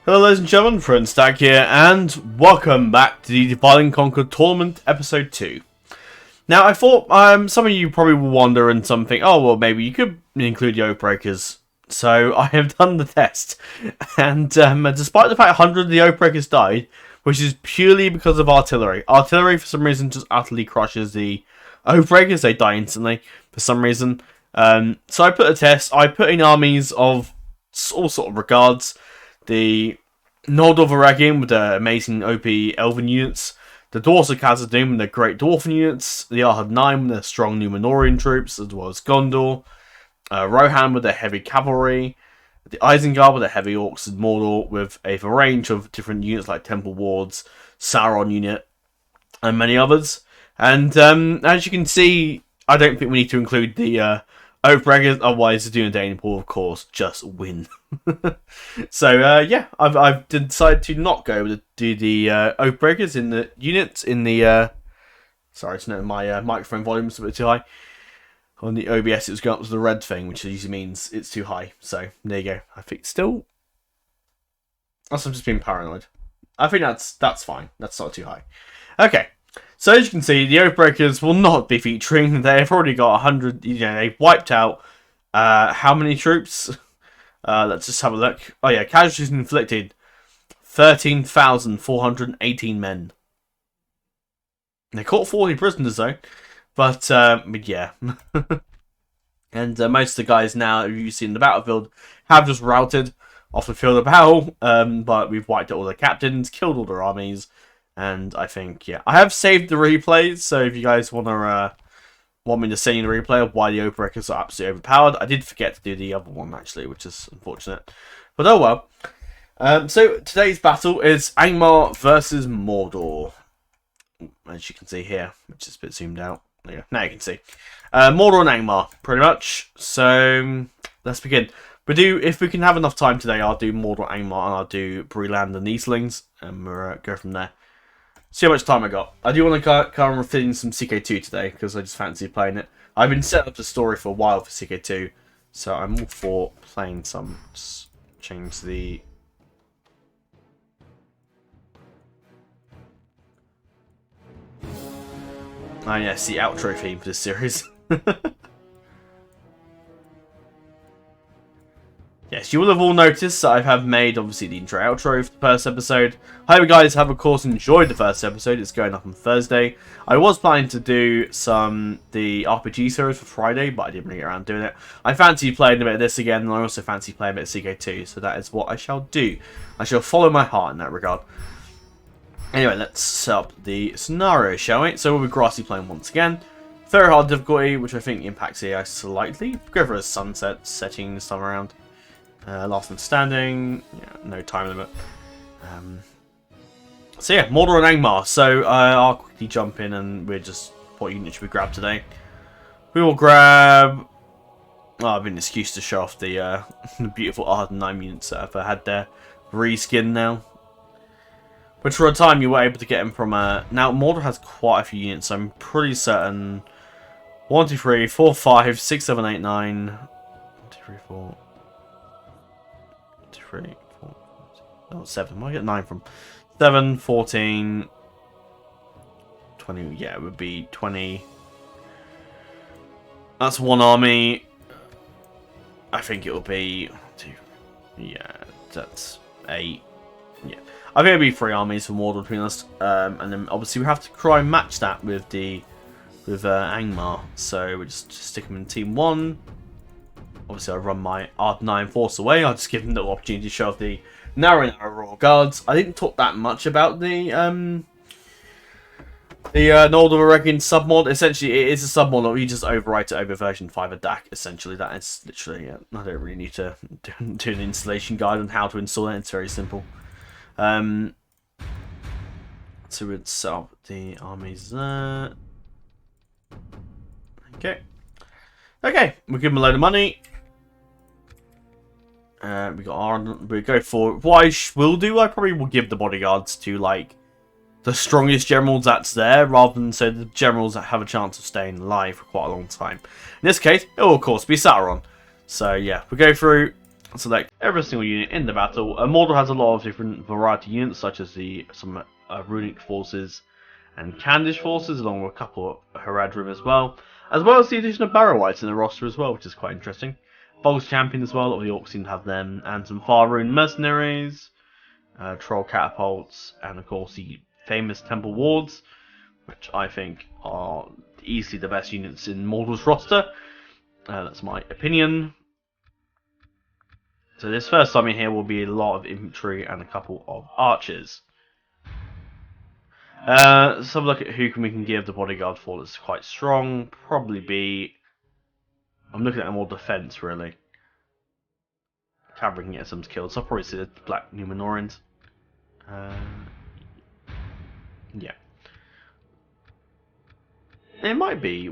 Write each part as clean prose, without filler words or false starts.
Hello ladies and gentlemen, FrozenStag here, and welcome back to the Divide and Conquer Tournament Episode 2. Now, I thought some of you probably will wonder and something, oh well, maybe you could include the Oathbreakers. So I have done the test, and despite the fact 100 of the Oathbreakers died, which is purely because of artillery. Artillery, for some reason, just utterly crushes the Oathbreakers. They die instantly, for some reason. So I put a test. I put in armies of all sort of regards. The Noldor of Eregion with the amazing OP Elven units. The Dwarves of Khazad-dûm with the great Dwarven units. The Arhad-9 with their strong Númenórean troops, as well as Gondor. Rohan with their heavy cavalry. The Isengard with their heavy orcs, and Mordor with a range of different units like Temple Wards, Sauron unit, and many others. And as you can see, I don't think we need to include the Oathbreakers, otherwise the Dunedain will of course just win. So yeah, I've decided to not go with the Oathbreakers in the units in the sorry, it's not my microphone volume's a bit too high. On the OBS it was going up to the red thing, which usually means it's too high. So there you go. I think still that's I'm just being paranoid. I think that's fine. That's not too high. Okay. So as you can see, the Oathbreakers will not be featuring. They've already got 100. You know, they've wiped out how many troops? Let's just have a look. Oh yeah, casualties inflicted 13,418 men. They caught 40 prisoners though, but yeah. And most of the guys now, you see in the battlefield, have just routed off the field of battle. But we've wiped out all their captains, killed all their armies. And I think, yeah, I have saved the replays, so if you guys want me to send you the replay of why the Oathbreakers are absolutely overpowered, I did forget to do the other one, actually, which is unfortunate. But oh well. So today's battle is Angmar versus Mordor. As you can see here, which is a bit zoomed out. Yeah, now you can see. Mordor and Angmar, pretty much. So, let's begin. If we can have enough time today, I'll do Mordor, Angmar, and I'll do Breland and Easlings, and we'll go from there. See how much time I got. I do want to kind of fit in some CK2 today, because I just fancy playing it. I've been setting up the story for a while for CK2, so I'm all for playing some. Just change the... Oh yes, the outro theme for this series. Yes, you will have all noticed that I have made, obviously, the intro outro for the first episode. I hope you guys have, of course, enjoyed the first episode. It's going up on Thursday. I was planning to do the RPG series for Friday, but I didn't really get around doing it. I fancy playing a bit of this again, and I also fancy playing a bit of CK2, so that is what I shall do. I shall follow my heart in that regard. Anyway, let's set up the scenario, shall we? So we'll be grassy playing once again. Very hard difficulty, which I think impacts AI slightly. Go for a sunset setting this time around. Last man standing, yeah, no time limit. So yeah, Mordor and Angmar. So I'll quickly jump in and we're just, what unit should we grab today? We will grab... Oh, I've been an excuse to show off the beautiful Arhad-9 units that I've had there. Reskin now. Which for a time you were able to get them from... Now, Mordor has quite a few units, so I'm pretty certain... 1, 2, 3, 4, 5, 6, 7, 8, 9... 1, 2, 3, 4... 3, 4, 5, 7. Where I get 9 from? 7, 14, 20. Yeah, it would be 20. That's one army. I think it will be 2. Yeah, that's 8. Yeah, I think it'll be 3 armies for Mordor, to be honest. And then obviously we have to try and match that with Angmar. So we just stick them in team 1. Obviously, I run my Arhad-9 force away. I'll just give them the opportunity to show off the narrow Royal Guards. I didn't talk that much about the Noldor of Eregion Submod. Essentially, it is a submod that you just overwrite it over version 5 of DAC. Essentially, that is literally it. I don't really need to do an installation guide on how to install it. It's very simple. So we'd set up the armies there. Okay, we'll give them a load of money. We go for what I will do. I probably will give the bodyguards to like the strongest generals that's there, rather than so the generals that have a chance of staying alive for quite a long time. In this case, it will of course be Sauron. So yeah, we go through. select every single unit in the battle. Mordor has a lot of different variety units, such as some runic forces and Candish forces, along with a couple of Haradrim as well as the addition of Barrow-wights in the roster as well, which is quite interesting. Bolg's Champion as well, a lot of the Orcs seem to have them, and some Faerun mercenaries, Troll Catapults, and of course the famous Temple Wards, which I think are easily the best units in Mordor's roster. That's my opinion. So this first army here will be a lot of infantry and a couple of archers. Let's have a look at who we can give the bodyguard for that's quite strong. Probably be... I'm looking at more defense, really. Cavalry can get some kills, so I'll probably see the Black Numenorians. Yeah. It might be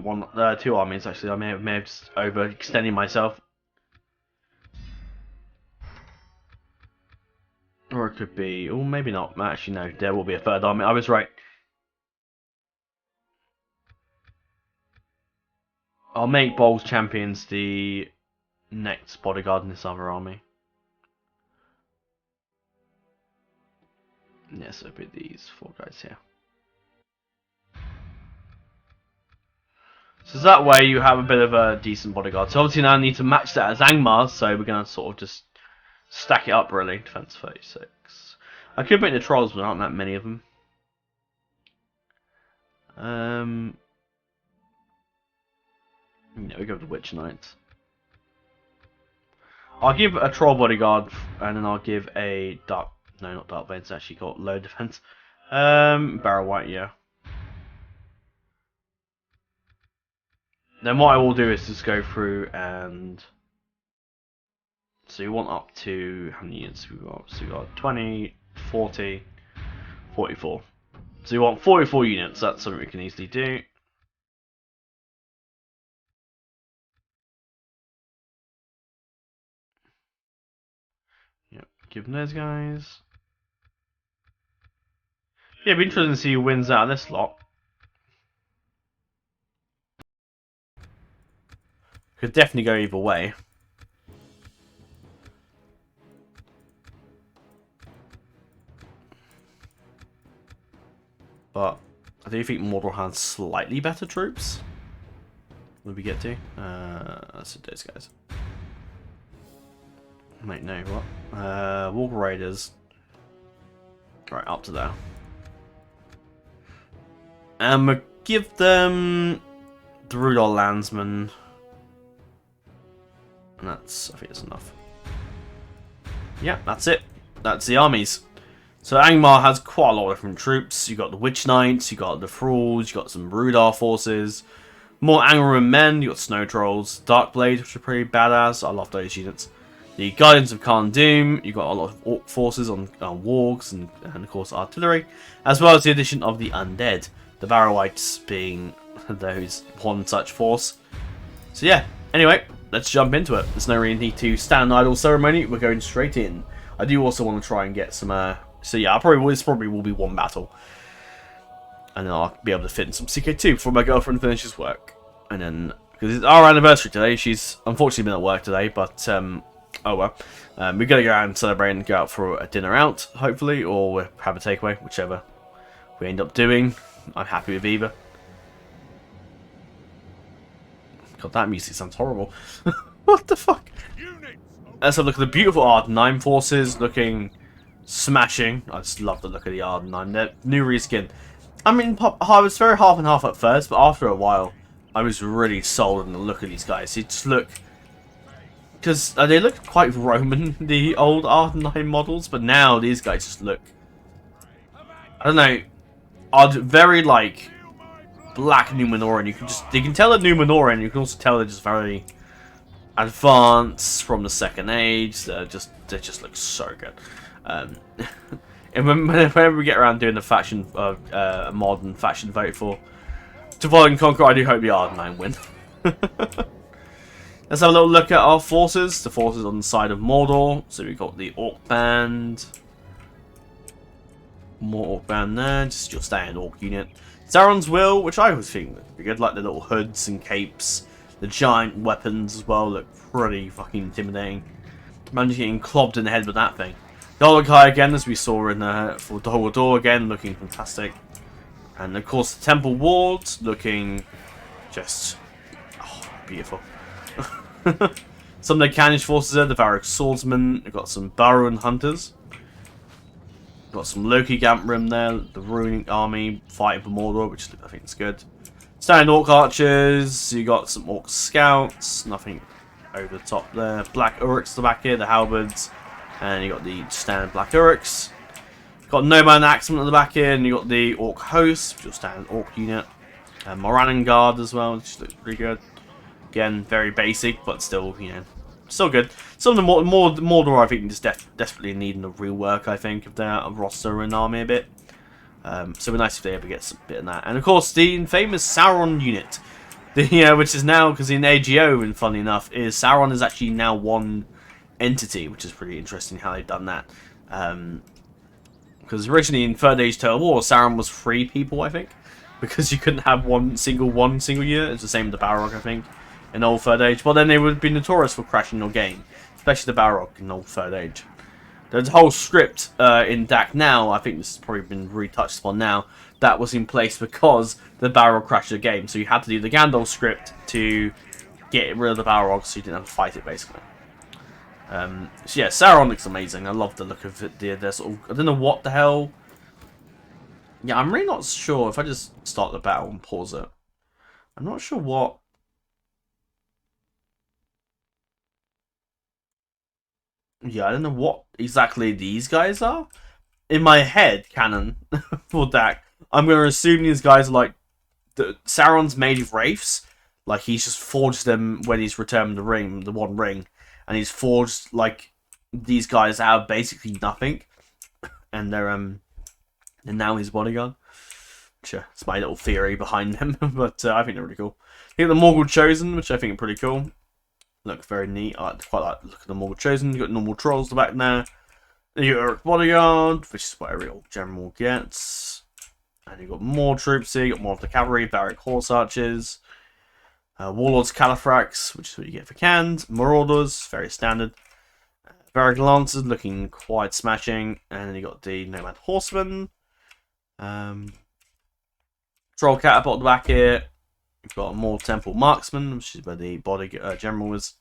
two armies, actually. I may have just overextended myself. Or it could be... Oh, maybe not. Actually, no. There will be a third army. I was right. I'll make Bolg's Champions the next bodyguard in this other army. Yes, it'll be these four guys here. So that way you have a bit of a decent bodyguard. So obviously now I need to match that as Angmar, so we're going to sort of just stack it up really. Defense 36. I could make the trolls, but there aren't that many of them. Yeah, we go with the Witch Knights. I'll give a troll bodyguard, and then I'll give a dark... No, not Dark Blade, it's actually got low defense. Barrow-wight, yeah. Then what I will do is just go through and... So you want up to... How many units we got? So we got 20, 40, 44. So you want 44 units, that's something we can easily do. Yep, give them those guys. Yeah, it'd be interesting to see who wins out of this lot. Could definitely go either way. But I do think Mordor has slightly better troops. What did we get to? Let's do those guys. Wait, no, what? Walker Raiders. Right, up to there. And we'll give them the Rudol Landsman. And that's, I think that's enough. Yeah, that's it. That's the armies. So Angmar has quite a lot of different troops. You got the Witch Knights, you got the Thralls, you got some Rudar forces, more Angmar men, you got Snow Trolls, Dark Blade, which are pretty badass. I love those units. The Guardians of Khan Doom, you got a lot of Orc forces on wargs and of course artillery, as well as the addition of the Undead, the Barrow-wights being those one such force. So yeah, anyway, let's jump into it. There's no really need to stand idle ceremony, we're going straight in. I do also want to try and get some, so yeah, this probably will be one battle. And then I'll be able to fit in some CK2 before my girlfriend finishes work. And then, because it's our anniversary today, she's unfortunately been at work today, but oh well. We're going to go out and celebrate and go out for a dinner out, hopefully, or we'll have a takeaway, whichever we end up doing. I'm happy with either. God, that music sounds horrible. What the fuck? Let's have a look at the beautiful Ardenheim forces, looking smashing. I just love the look of the Ardenheim. They're new reskin. I mean, I was very half and half at first, but after a while, I was really sold on the look of these guys. They just look... Because they look quite Roman, the old Ardenheim models, but now these guys just look... I don't know, are very, like, black Numenorian. You can tell they're Numenorian, you can also tell they're just very advanced from the Second Age. They just look so good. And whenever we get around doing the faction modern faction vote for Divide and Conquer, I do hope the Ardenheim win. Let's have a little look at our forces. The forces on the side of Mordor. So we've got the Orc Band. More Orc Band there, just your standard Orc unit. Sauron's Will, which I always think would be good, like the little hoods and capes. The giant weapons as well look pretty fucking intimidating. Imagine getting clobbed in the head with that thing. The Olokai again, as we saw in for Noldor again, looking fantastic. And of course the Temple Wards looking just beautiful. Some of the Canish forces there, the Varric Swordsmen, we've got some Barrow Hunters. Got some Loki Gamprim there, the Ruining Army fighting for Mordor, which I think is good. Standard Orc Archers, you got some Orc Scouts, nothing over the top there. Black Uruks at the back here, the Halberds, and you got the standard Black Uruks. Got Nomad Axemen at the back here, and you got the Orc Host, which is your standard Orc unit. And Morannon Guard as well, which looks pretty good. Again, very basic, but still, you know, still good. Some of the Mordor, I think, just desperately needing a rework, I think, of their roster and army a bit. So it'd be nice if they ever get a bit of that. And of course, the famous Sauron unit, which is now, because in AGO, and funny enough, Sauron is actually now one entity, which is pretty interesting how they've done that. Because originally in Third Age Total War, Sauron was 3 people, I think, because you couldn't have one single unit. It's the same with the Balrog, I think, in Old Third Age. But then they would be notorious for crashing your game, especially the Balrog in Old Third Age. There's a whole script in DAC now, I think this has probably been retouched upon now, that was in place because the Balrog crashed the game. So you had to do the Gandalf script to get rid of the Balrog so you didn't have to fight it, basically. So yeah, Sauron looks amazing. I love the look of it. They're sort of, I don't know what the hell. Yeah, I'm really not sure. If I just start the battle and pause it, I'm not sure what. Yeah, I don't know what exactly these guys are. In my head, canon for DAC, I'm going to assume these guys are like Sauron's made of wraiths. Like he's just forged them when he's returned the ring, the One Ring, and he's forged like these guys out of basically nothing, and they're now his bodyguard. Sure, it's my little theory behind them, but I think they're really cool. You got the Morgul Chosen, which I think are pretty cool. Look very neat. I quite like the look of the Morgul Chosen. You got normal trolls at the back there. You got Uruk Bodyguard, which is what every old general gets. And you got more troops here. You got more of the cavalry, Varric Horse Archers, Warlords Califrax, which is what you get for canned. Marauders, very standard. Varric Lancers, looking quite smashing. And then you got the Nomad Horsemen. Troll Catapult at the back here. You've got more Temple Marksman, which is where the body general was,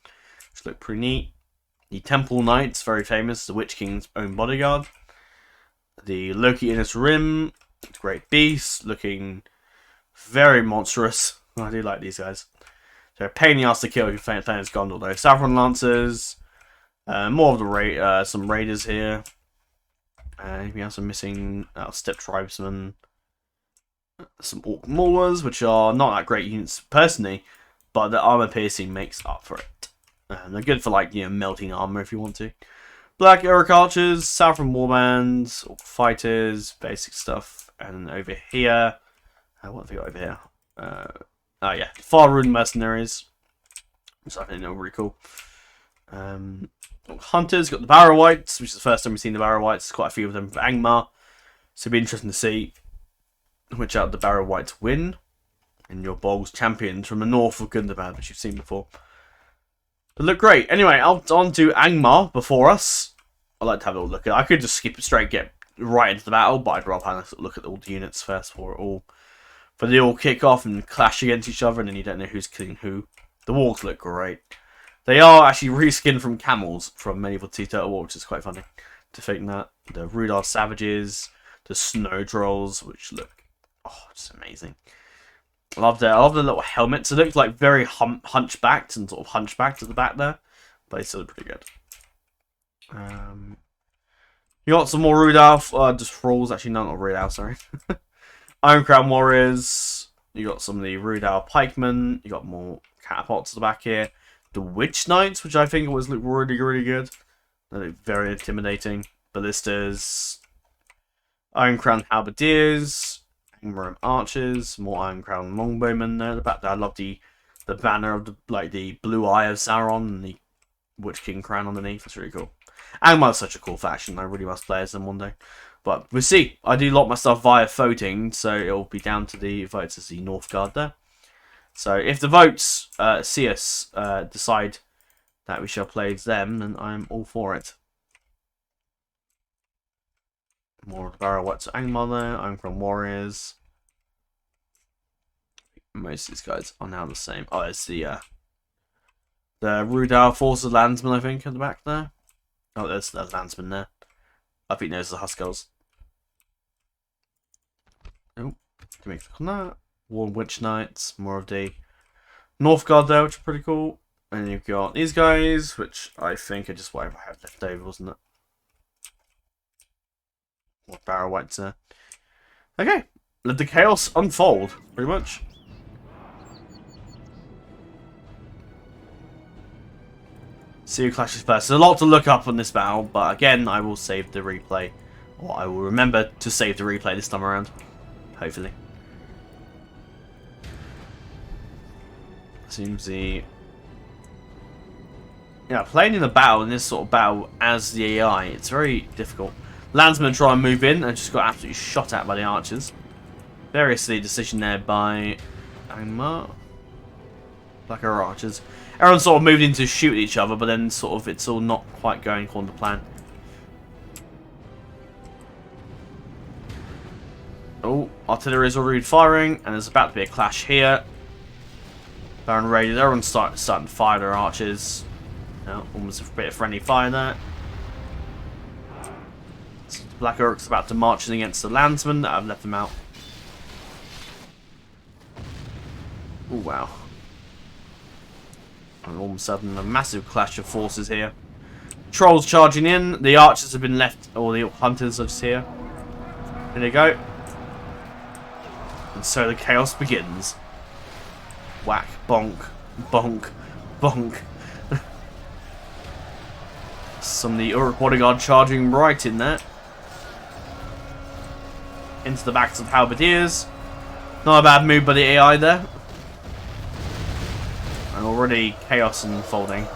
which look pretty neat. The Temple Knights, very famous, the Witch King's own bodyguard. The Loki Innis Rim, great beast, looking very monstrous. I do like these guys. They're a pain in the ass to kill if you're playing as Gondor though. Saffron Lancers, more of the some Raiders here. Anything else I'm missing? Steppe Tribesmen. Some Orc Maulers, which are not that great units personally, but the armor piercing makes up for it. They're good for like melting armor if you want to. Black Uruk Archers, Saffron Warbands, Orc Fighters, basic stuff, and over here, what have we got over here? Oh yeah, Far-Rune Mercenaries, which I think are really cool. Hunters, got the Barrow Whites, which is the first time we've seen the Barrow Whites. Quite a few of them for Angmar, so it'll be interesting to see which out the Barrow Whites win in your Bolgs champions from the north of Gundabad, which you've seen before. But look great. Anyway, on to Angmar before us. I'd like to have a little look at it. I could just skip it straight, get right into the battle, but I'd rather have a look at all the units first for it all. For they all kick off and clash against each other, and then you don't know who's killing who. The walls look great. They are actually reskinned from camels from Medieval 2 Total War, which is quite funny to think that. The Rudar Savages, the Snow Trolls, which look just amazing. I love the little helmets. It looks like very hunchbacked and sort of hunchbacked at the back there, but it's still pretty good. You got some more Rudolph, just Thralls. Actually, no, not Rudolph, sorry. Iron Crown Warriors. You got some of the Rudolph Pikemen. You got more catapults at the back here. The Witch Knights, which I think always look really, really good. They look very intimidating. Ballistas. Iron Crown Halberdiers. Angmar Archers, more Iron Crown Longbowmen there at the back there. I love the banner of the blue eye of Sauron and the Witch King crown underneath. It's really cool. Angmar's such a cool faction. I really must play as them one day. But we'll see. I do lock my stuff via voting, so it'll be down to the votes as the North Guard there. So if the votes see us decide that we shall play as them, then I'm all for it. More of the barrel what's Angmar there. I'm from Warriors. Most of these guys are now the same. Oh, it's the Rudar Forces Landsman, I think, at the back there. Oh, there's Landsman there. I think those are the Huskels. Oh, can we click on that? Worn Witch Knights, more of the Northgard there, which is pretty cool. And you've got these guys, which I think are just whatever I have left over, wasn't it? More barrel whites there. Okay, let the chaos unfold, pretty much. See who clashes first. There's a lot to look up on this battle, but again, I will save the replay. Or I will remember to save the replay this time around. Hopefully. Seems the... Yeah, playing in the battle, in this sort of battle, as the AI, it's very difficult. Landsmen try and move in, and just got absolutely shot at by the archers. Variously decision there by Angmar. Blacker archers. Everyone sort of moved in to shoot each other, but then sort of it's all not quite going according to plan. Oh, artillery is already firing, and there's about to be a clash here. Baron raided. Everyone's starting to fire their archers. Oh, almost a bit of friendly fire there. So the Black Orcs about to march in against the Landsmen that have left them out. Oh wow. And all of a sudden, a massive clash of forces here. Trolls charging in. The archers have been left, or the hunters are just here. There they go. And so the chaos begins. Whack, bonk, bonk, bonk. Some of the Uruk bodyguard charging right in there. Into the backs of halberdiers. Not a bad move by the AI there. And already chaos unfolding.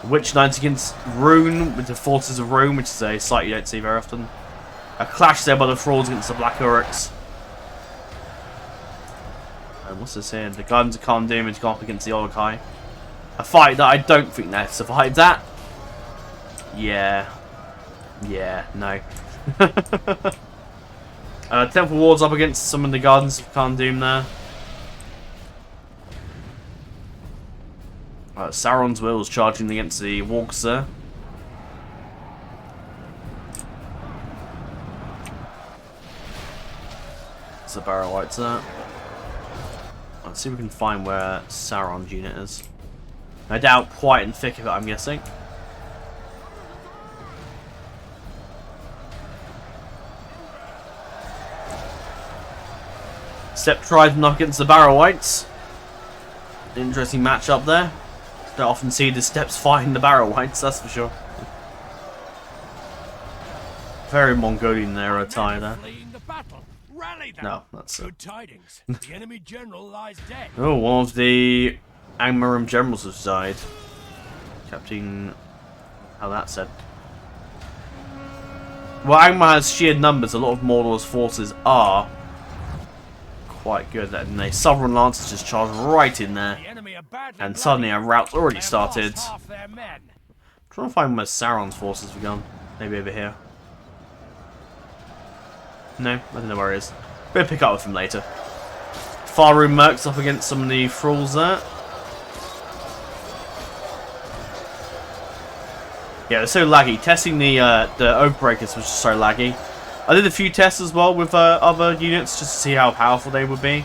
Witch Knights against Rune with the Forces of Rune, which is a sight you don't see very often. A clash there by the Thralls against the Black Uruks. And what's this here? The Guns of Khan Doom is gone up against the Olokai. A fight that I don't think they survived that. Yeah. Yeah, no. Temple Ward's up against some of the Gardens of Khan Doom there. Sauron's Will is charging against the Walks there. It's the Barrow Whites there. Let's see if we can find where Sauron's unit is. No doubt quite in the thick of it, I'm guessing. Step tries knock against the Barrow Whites. Interesting matchup there. Don't often see the Steps fighting the Barrow Whites, that's for sure. Very Mongolian there attire there. No, that's good tidings. The enemy general lies dead. Oh, one of the Angmar generals has died. Captain, how that said. Well, Angmar has sheer numbers. A lot of Mordor's forces are quite good, and the Southern Lancers just charged right in there, and suddenly a route's already started. Trying to find where Sauron's forces have gone. Maybe over here. No, I don't know where he is. We'll pick up with him later. Farum Mercs up against some of the Thralls there. Yeah, they're so laggy. Testing the Oathbreakers was just so laggy. I did a few tests as well with other units just to see how powerful they would be.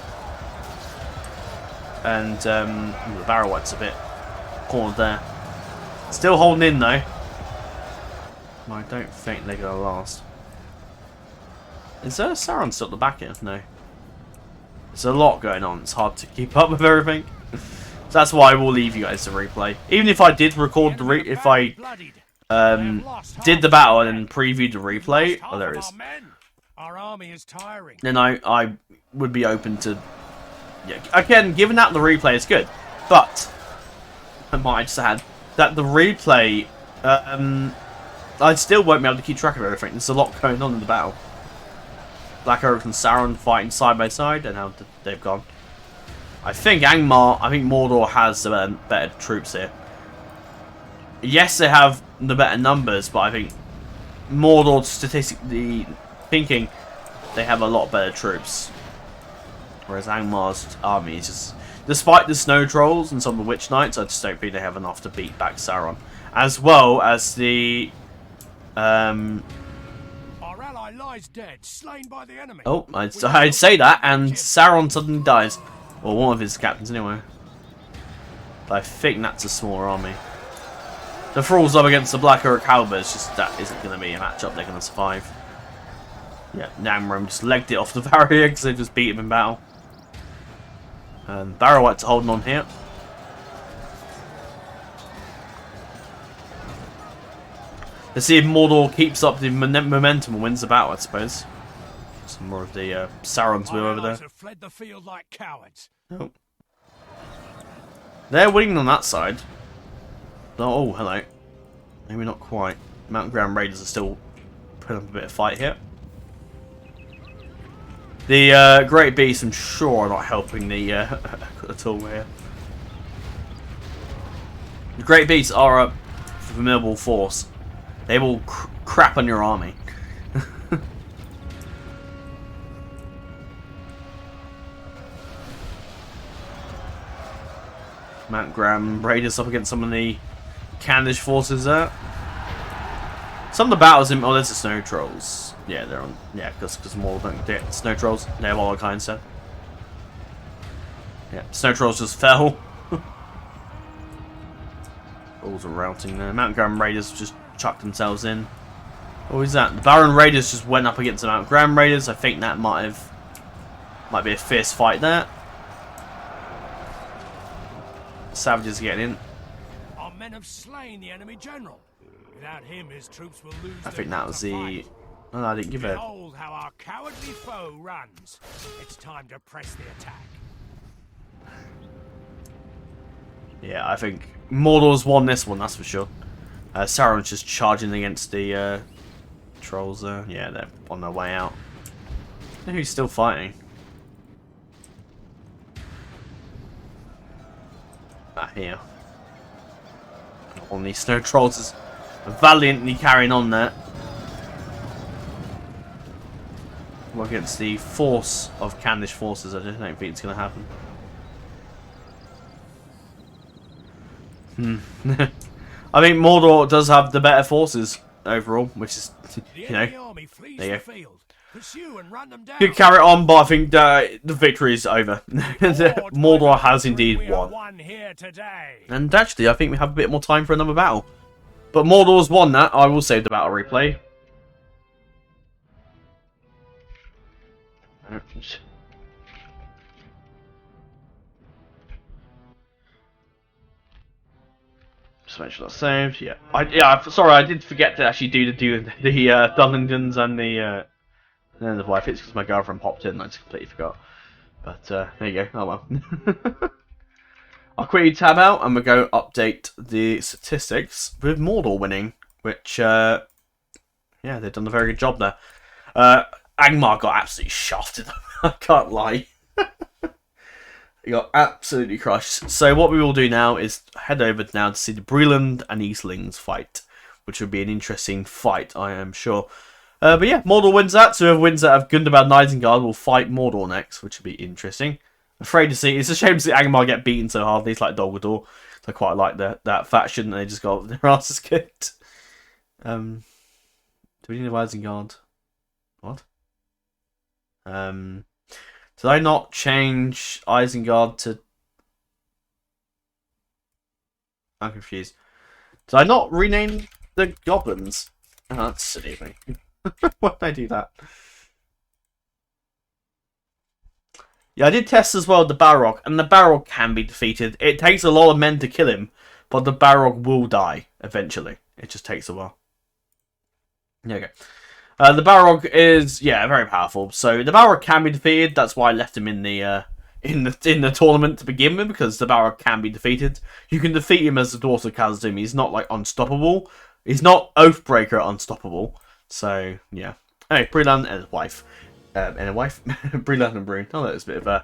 And the Barrow White's a bit cornered there. Still holding in though. I don't think they're going to last. Is there Sauron still at the back here? No. There's a lot going on. It's hard to keep up with everything. So that's why I will leave you guys to replay. Even if I did record the if I did the battle and then previewed the replay, oh there it is. Our army is tiring. Then I would be open to, yeah. Again, given that the replay is good, but I might just add that the replay, I still won't be able to keep track of everything. There's a lot going on in the battle. Black Orcs and Sauron fighting side by side, and now they've gone. I think Mordor has the better troops here. Yes, they have the better numbers, but I think Mordor, statistically thinking, they have a lot better troops. Whereas Angmar's army is just... Despite the snow trolls and some of the witch knights, I just don't think they have enough to beat back Sauron. As well as the... Our ally lies dead, slain by the enemy. Oh, I'd say that, and Sauron suddenly dies. Well, one of his captains anyway. But I think that's a smaller army. The Thralls up against the Black Orc Halberds, just that isn't going to be a matchup they're going to survive. Yeah, Namram just legged it off the barrier because they just beat him in battle. And Barrow-wights are holding on here. Let's see if Mordor keeps up the momentum and wins the battle, I suppose. Some more of the Sauron's wheel over there. Have fled the field like cowards. Oh. They're winning on that side. Oh, hello. Maybe not quite. Mountain Ground Raiders are still putting up a bit of fight here. The Great Beasts, I'm sure, are not helping the at all here. The Great Beasts are a formidable force. They will crap on your army. Mount Graham Raiders up against some of the Candish forces there. Some of the battles in... Oh, there's the Snow Trolls. Yeah, they're on... Yeah, because more don't get Snow Trolls. They have all the kinds there. Yeah, Snow Trolls just fell. Balls are routing there. Mount Graham Raiders just chucked themselves in. What was that? The Baron Raiders just went up against the Mount Graham Raiders. I think that might be a fierce fight there. Savages getting in. Our men have slain the enemy general. Without him, his troops will lose. I think that was the... Oh, no, I didn't give it. Behold how our cowardly foe runs. It's time to press the attack. Yeah, I think Mordor's won this one, that's for sure. Sauron's just charging against the trolls there. Yeah, they're on their way out. I who's still fighting? Ah, here. One of these snow trolls is valiantly carrying on there. Well, against the force of Candish forces, I don't think it's going to happen. I think Mordor does have the better forces overall, which is, you know, there you go. Could carry on, but I think the victory is over. Mordor has indeed won. And actually, I think we have a bit more time for another battle. But Mordor's won that. I will save the battle replay. Just make sure that's saved. Yeah, sorry, I did forget to actually do the Dungeons and the wife. It's because my girlfriend popped in and I just completely forgot. But there you go. Oh well. I'll quickly tab out and we'll go update the statistics with Mordor winning, which yeah, they've done a very good job there. Angmar got absolutely shafted. I can't lie. He got absolutely crushed. So what we will do now is head over now to see the Breland and Eastlings fight, which would be an interesting fight, I am sure. But yeah, Mordor wins that. So whoever wins that of Gundabad and Isengard will fight Mordor next, which would be interesting. Afraid to see. It's a shame to see Angmar get beaten so hard. He's like Dolgador. I quite like that faction. And they just got their asses kicked. Do we need a Isengard? What? Did I not change Isengard to... I'm confused. Did I not rename the goblins? Oh, that's silly of me. Why did I do that? Yeah, I did test as well the Balrog, and the Balrog can be defeated. It takes a lot of men to kill him, but the Balrog will die eventually. It just takes a while. There you go. The Balrog is, yeah, very powerful. So the Balrog can be defeated. That's why I left him in the tournament to begin with, because the Balrog can be defeated. You can defeat him as the Daughter of Khazad-dûm. He's not like unstoppable. He's not Oathbreaker unstoppable. So yeah. Anyway, Breland and his wife, Breland and Brune. Oh, that was a bit of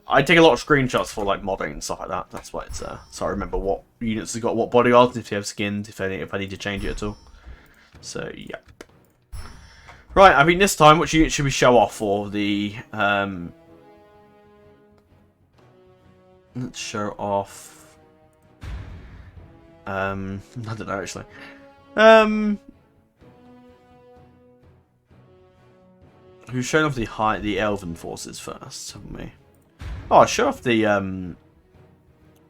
I take a lot of screenshots for like modding and stuff like that. That's why it's so I remember what units have got what bodyguards, if you have skins, if I need to change it at all. So yeah. Right, I mean this time, which unit should we show off for the let's show off I don't know actually. Who's shown off the elven forces first, haven't we? Oh, I'll show off the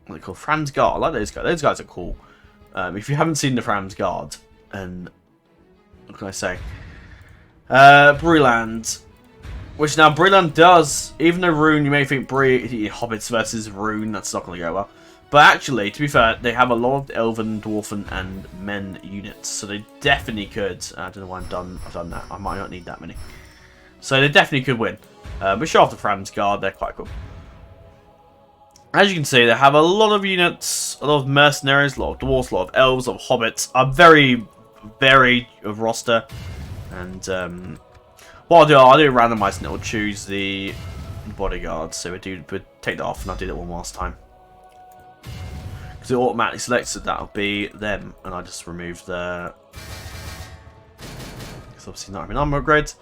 what they call Fran's Guard. I like those guys. Those guys are cool. If you haven't seen the Fran's Guard, and what can I say? Breland. Which now Breland does, even though Rune, you may think Hobbits versus Rune, that's not going to go well. But actually, to be fair, they have a lot of Elven, Dwarven, and Men units, so they definitely could. I don't know why I've done that. I might not need that many. So they definitely could win. But show off the Fran's Guard, they're quite cool. As you can see, they have a lot of units, a lot of mercenaries, a lot of dwarves, a lot of elves, a lot of hobbits. A very varied roster. And what I'll do randomize and it'll choose the bodyguards. So we'd take that off and I'll do that one last time. Because it automatically selects that that'll be them. And I just remove the... Because obviously not having armor upgrades.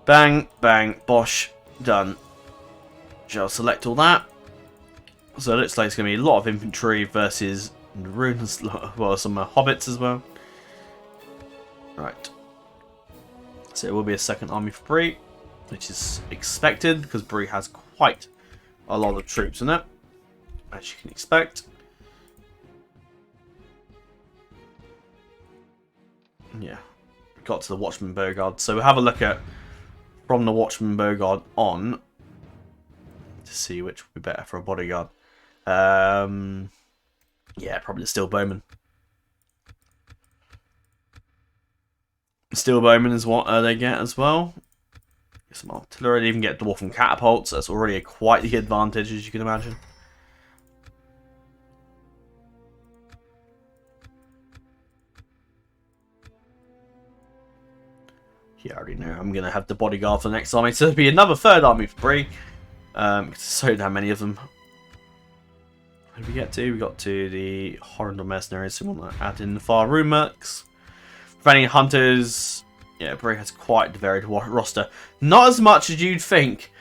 Bang, bang, bosh, done. Shall select all that. So it looks like it's going to be a lot of infantry versus runes, well, some hobbits as well. Right. So it will be a second army for Bree, which is expected because Bree has quite a lot of troops in it, as you can expect. Yeah, got to the Watchman Bogard. So we'll have a look at from the Watchman Bogard on to see which would be better for a bodyguard. Yeah, probably the Steel Bowman. Steel Bowman is what they get as well. Get some artillery, they even get Dwarven Catapults. That's already quite the advantage, as you can imagine. Yeah, I already know. I'm going to have the bodyguard for the next army. So there'll be another third army for Bree. So damn many of them. What did we get to? We got to the Horrendal Mercenaries. So we want to add in the Far Rune Mercs. Preventing Hunters. Yeah, Bree has quite a varied roster. Not as much as you'd think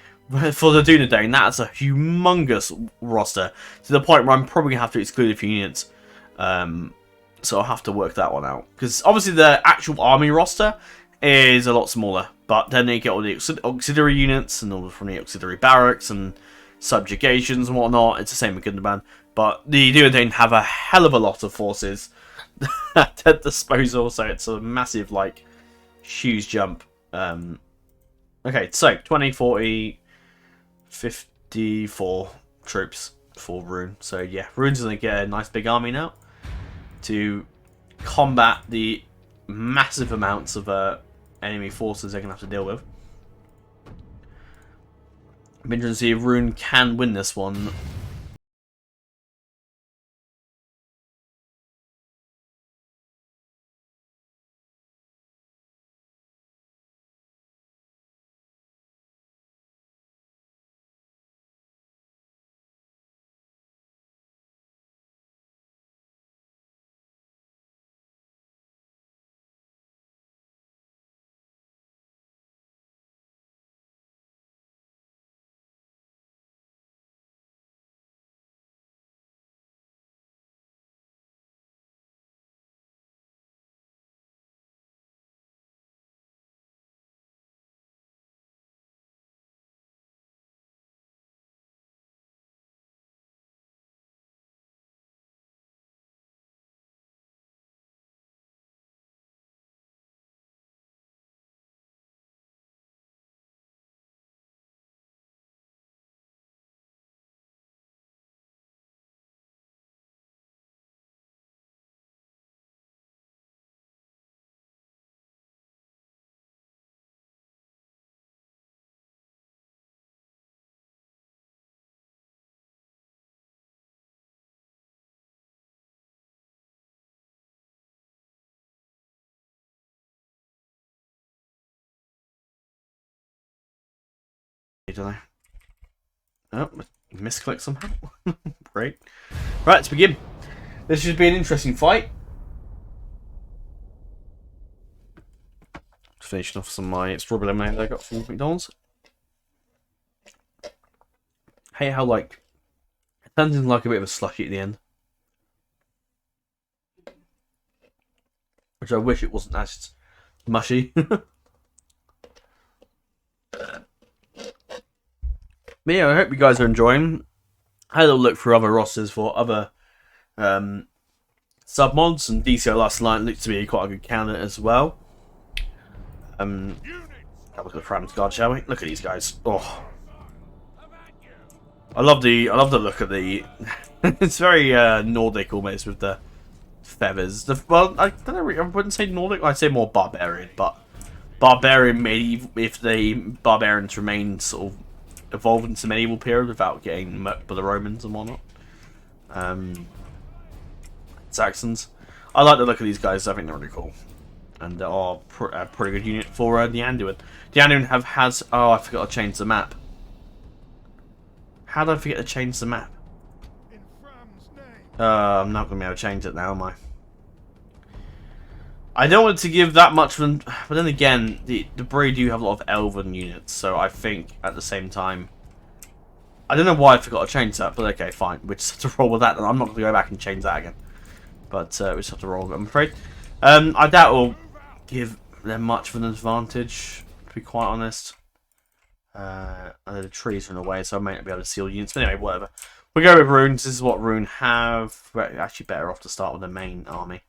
for the Dunedain. That's a humongous roster. To the point where I'm probably going to have to exclude a few units. So I'll have to work that one out. Because obviously the actual army roster is a lot smaller. But then they get all the auxiliary units and all from the auxiliary barracks and subjugations and whatnot. It's the same with Gundabad. But the Dunedain have a hell of a lot of forces at their disposal. So it's a massive, like, huge jump. Okay, so 20, 40, 54 troops for Rune. So yeah, Rune's going to get a nice big army now to combat the massive amounts of enemy forces they're going to have to deal with. I'm interested to see if Rune can win this one. Don't I? Oh, misclick somehow. Great. Right, let's begin. This should be an interesting fight. Finishing off some of my strawberry lemonade that I got from McDonald's. Hate how, like, it turns into like a bit of a slushy at the end. Which I wish it wasn't as mushy. But yeah, I hope you guys are enjoying. I had a look through other rosters for other submods, and DCO Last Light looks to be quite a good candidate as well. Have a look at the Fram's Guard, shall we? Look at these guys. Oh, I love the look of the. It's very Nordic almost with the feathers. Well, I don't know. I wouldn't say Nordic. I'd say more barbarian, but barbarian medieval. If the barbarians remain sort of evolved into medieval period without getting murked by the Romans and whatnot. Saxons. I like the look of these guys. I think they're really cool. And they are a pretty good unit for the Anduin. The Anduin has... Oh, I forgot to change the map. How did I forget to change the map? I'm not going to be able to change it now, am I? I don't want to give that much of... But then again, the Bree do have a lot of Elven units. So I think, at the same time... I don't know why I forgot to change that. But okay, fine. We just have to roll with that. And I'm not going to go back and change that again. But we just have to roll with it, I'm afraid. I doubt we'll give them much of an advantage, to be quite honest. The trees are in the way, so I may not be able to seal units. But anyway, whatever. We'll go with runes. This is what rune have. We're actually better off to start with the main army.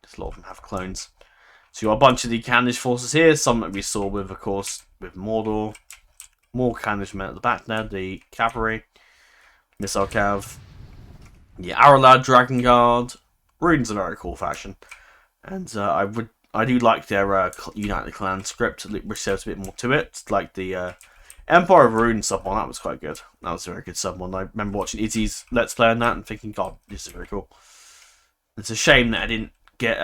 Just a lot of them have clones. So you've got a bunch of the Candish forces here. Some that we saw with, of course, with Mordor. More Candish men at the back there. The cavalry. Missile cav. The Aralad Dragon Guard. Rune's a very cool faction. And I do like their Unite the Clan script, which says a bit more to it. Like the Empire of Rune submod, that was quite good. That was a very good submod. I remember watching Izzy's Let's Play on that and thinking, God, this is very cool. It's a shame that I didn't get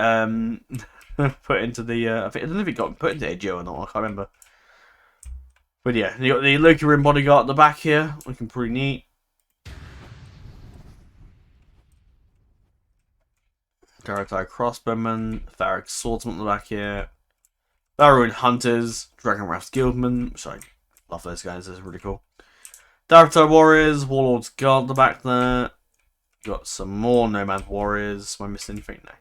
put into the... I don't know if it got put into Edgeo or not, I can't remember. But yeah, you got the Loki Rune Bodyguard at the back here, looking pretty neat. Karatai Crossbowmen, Tharic Swordsman at the back here, Barrowing Hunters, Dragonwrath's Guildmen, which I love those guys, they're really cool. Darktai Warriors, Warlord's Guard at the back there. Got some more Nomad Warriors. Am I missing anything? No.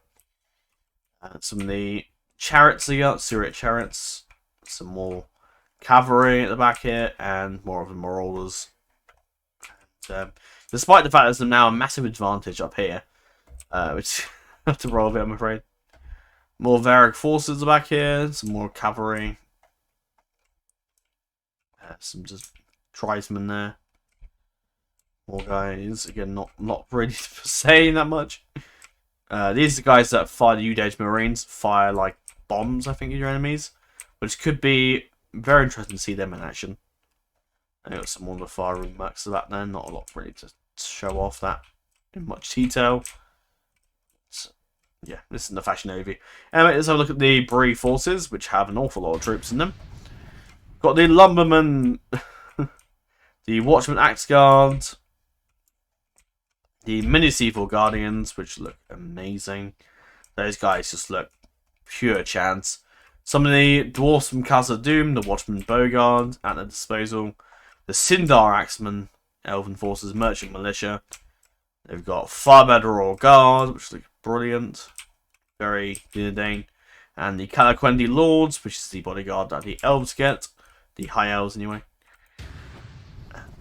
Some of the Chariots they got, Syriac Chariots. Some more Cavalry at the back here, and more of the Marauders. And, despite the fact there's now a massive advantage up here, which... have to roll a bit, I'm afraid. More Varric forces are back here. Some more cavalry. Some just tribesmen there. More guys. Again, not really saying that much. These are the guys that fire the Udage Marines. Fire like bombs, I think, at your enemies. Which could be very interesting to see them in action. I got some more of the fire room mercs back there. Not a lot really to show off that in much detail. Yeah, this is the fashion overview. Anyway, let's have a look at the Bree forces, which have an awful lot of troops in them. Got the Lumbermen, the Watchman Axe Guard, the Mini Seafoil Guardians, which look amazing. Those guys just look pure chance. Some of the Dwarfs from Casa Doom, the Watchman Bowguard at their disposal. The Sindar Axemen, Elven Forces, Merchant Militia. They've got Firebird Royal Guard, which looks brilliant. Very Dunedain. And the Calaquendi Lords, which is the bodyguard that the Elves get. The High Elves, anyway.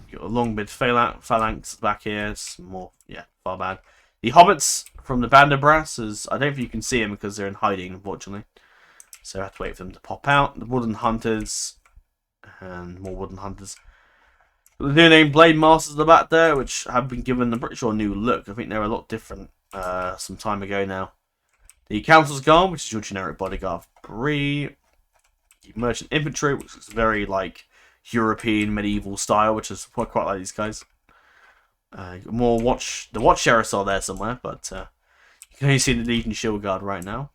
You've got a Longbid Phalanx back here. Some more, yeah, far bad. The Hobbits from the Banderbrass, I don't think you can see them because they're in hiding, unfortunately. So I have to wait for them to pop out. The Wooden Hunters. And more Wooden Hunters. The new name Blade Masters at the back there, which have been given, I'm pretty sure, a new look. I think they're a lot different some time ago now. The Council's Guard, which is your generic bodyguard of Bree. The Merchant Infantry, which is very, like, European medieval style, which is quite like these guys. More the Watch Sheriffs are there somewhere, but you can only see the Legion Shield Guard right now.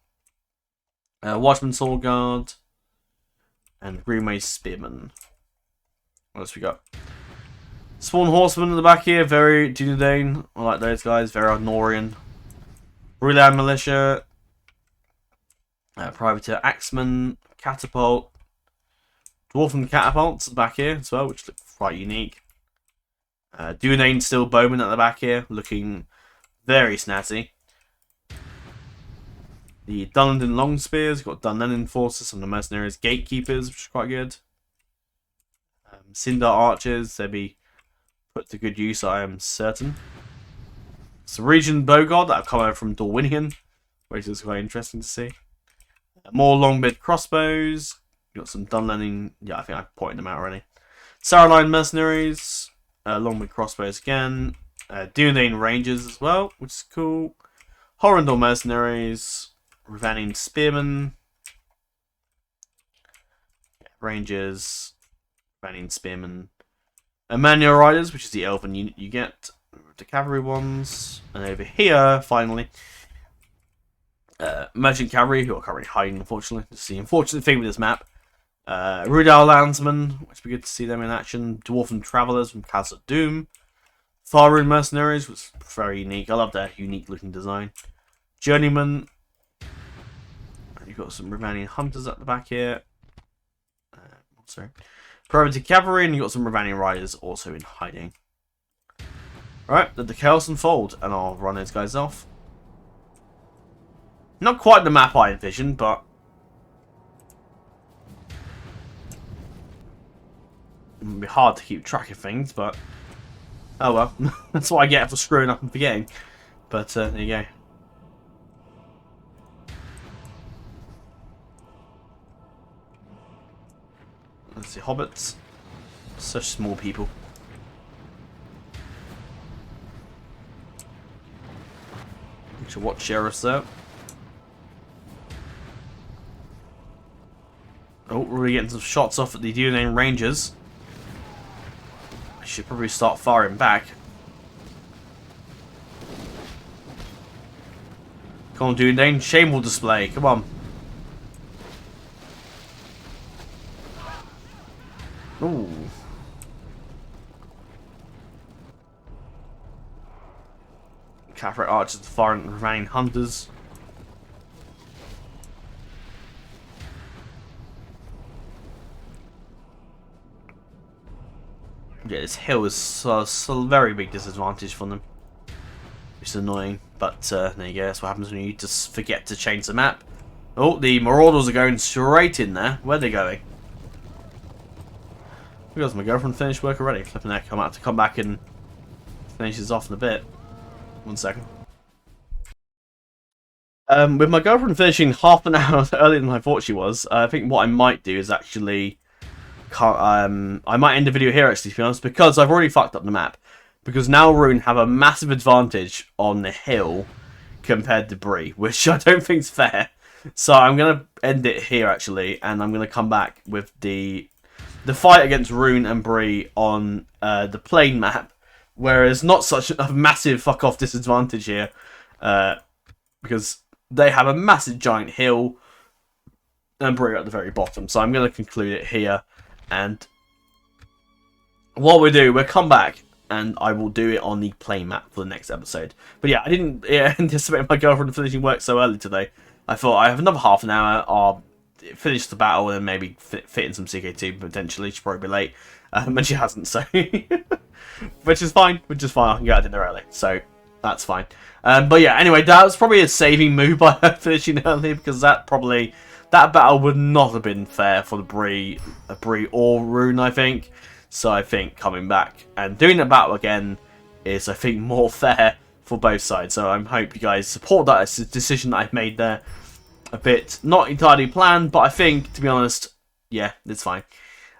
Watchman Sword Guard. And Greenway Spearman. What else we got? Spawn Horsemen at the back here, very Dunedain. I like those guys, very Norian. Bruland Militia. Privateer Axeman, Catapult. Dwarven Catapults at the back here as well, which look quite unique. Dunedain Steel Bowman at the back here, looking very snazzy. The Dunedin Long Spears, got Dunedin Forces, some of the Mercenaries, Gatekeepers, which is quite good. Sindar Archers, they'll be put to good use, I am certain. Some Region Bogard that have come over from Dorwinion, which is quite interesting to see. More Longbid Crossbows. Got some Dunedin, yeah, I think I pointed them out already. Saraline Mercenaries, Longbid Crossbows again. Dunedain Rangers as well, which is cool. Horrendor Mercenaries, Ravanin Spearmen. Rangers, Ravanin Spearmen. Emmanuel Riders, which is the elven unit you get. The cavalry ones. And over here, finally, Merchant Cavalry, who are currently hiding, unfortunately. That's the unfortunate thing with this map. Rudal Landsmen, which would be good to see them in action. Dwarven Travellers from Khazad Doom. Faerun Mercenaries, which is very unique. I love their unique looking design. Journeyman. You've got some Ravanian Hunters at the back here. Sorry. Privateer Cavalry, and you've got some Ravanian Riders also in hiding. Alright, let the chaos unfold, and I'll run those guys off. Not quite the map I envisioned, but it would be hard to keep track of things, but oh well. That's what I get for screwing up and forgetting. But there you go. Let's see, hobbits. Such small people. We should watch sheriffs though. Oh, we're really getting some shots off at the Dunedain Rangers. I should probably start firing back. Come on, Dunedain. Shameful display. Come on. Ooh. Cavalry Archers, the foreign remaining Hunters. Yeah, this hill is a very big disadvantage for them. Which is annoying, but there you go. That's what happens when you just forget to change the map. Oh, the Marauders are going straight in there. Where are they going? Because my girlfriend finished work already. Flipping that, come out to come back and finish this off in a bit. 1 second. With my girlfriend finishing half an hour earlier than I thought she was, I think what I might do is actually, I might end the video here actually, to be honest, because I've already fucked up the map. Because now Rune have a massive advantage on the hill compared to Bree, which I don't think is fair. So I'm gonna end it here actually, and I'm gonna come back with the fight against Rune and Bree on the plain map, whereas not such a massive fuck off disadvantage here, because they have a massive giant hill and Bree at the very bottom. So I'm going to conclude it here, and what we'll do, we'll come back and I will do it on the plain map for the next episode. But yeah, I didn't anticipate my girlfriend finishing work so early today. I thought I have another half an hour, I'll finish the battle and maybe fit in some CK2 potentially. She'll probably be late, and she hasn't, so which is fine. I can get out dinner early, so that's fine. But yeah, anyway, that was probably a saving move by her finishing early, because that battle would not have been fair for the Bree or Rune, I think. So I think coming back and doing the battle again is, I think, more fair for both sides. So I hope you guys support that decision that I've made there. A bit not entirely planned, but I think, to be honest, yeah, it's fine.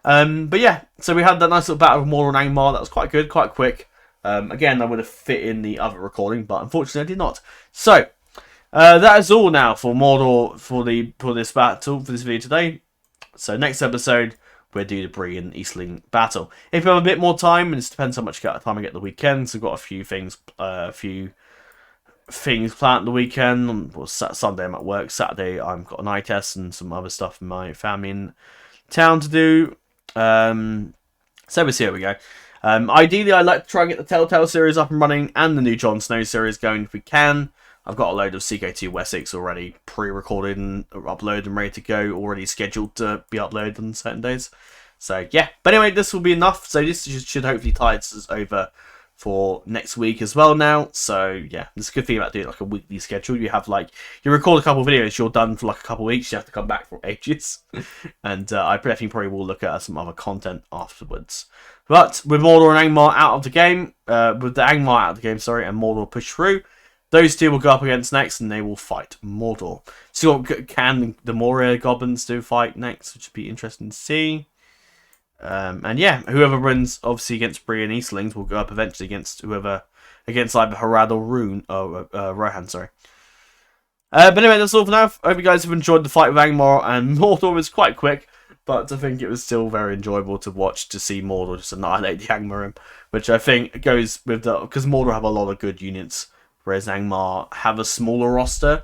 But yeah, so we had that nice little battle with Mordor and Angmar. That was quite good, quite quick. Again, I would have fit in the other recording, but unfortunately I did not. So, that is all now for Mordor for this battle, for this video today. So next episode, we'll do the Bree and Eastling battle. If we have a bit more time, and it depends how much time I get the weekend, so I've got a few things planned the weekend. Well, Sunday I'm at work, Saturday I've got an eye test and some other stuff for my family in town to do. So we'll see how we go. Ideally, I'd like to try and get the Telltale series up and running and the new Jon Snow series going if we can. I've got a load of CK2 Wessex already pre-recorded and uploaded and ready to go, already scheduled to be uploaded on certain days. So yeah, but anyway, this will be enough. So this should hopefully tide us over for next week as well now. So yeah, this is a good thing about doing like a weekly schedule. You have like, you record a couple of videos, you're done for like a couple of weeks, you have to come back for ages. And I definitely probably will look at some other content afterwards. But with Mordor and Angmar out of the game, with the Angmar out of the game, sorry, and Mordor push through, those two will go up against next, and they will fight Mordor. So what can the Moria goblins do fight next, which would be interesting to see. And yeah, whoever wins, obviously against Bree and Eastlings, will go up eventually against either Harad or Rohan, sorry. But anyway, that's all for now. I hope you guys have enjoyed the fight with Angmar, and Mordor was quite quick, but I think it was still very enjoyable to watch, to see Mordor just annihilate the Angmar, which I think goes with because Mordor have a lot of good units, whereas Angmar have a smaller roster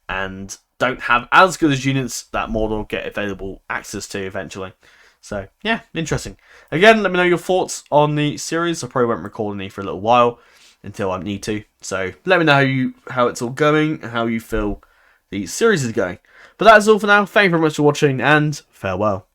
and don't have as good as units that Mordor get available access to eventually. So yeah, interesting. Again, let me know your thoughts on the series. I probably won't record any for a little while until I need to. So let me know how it's all going and how you feel the series is going. But that is all for now. Thank you very much for watching, and farewell.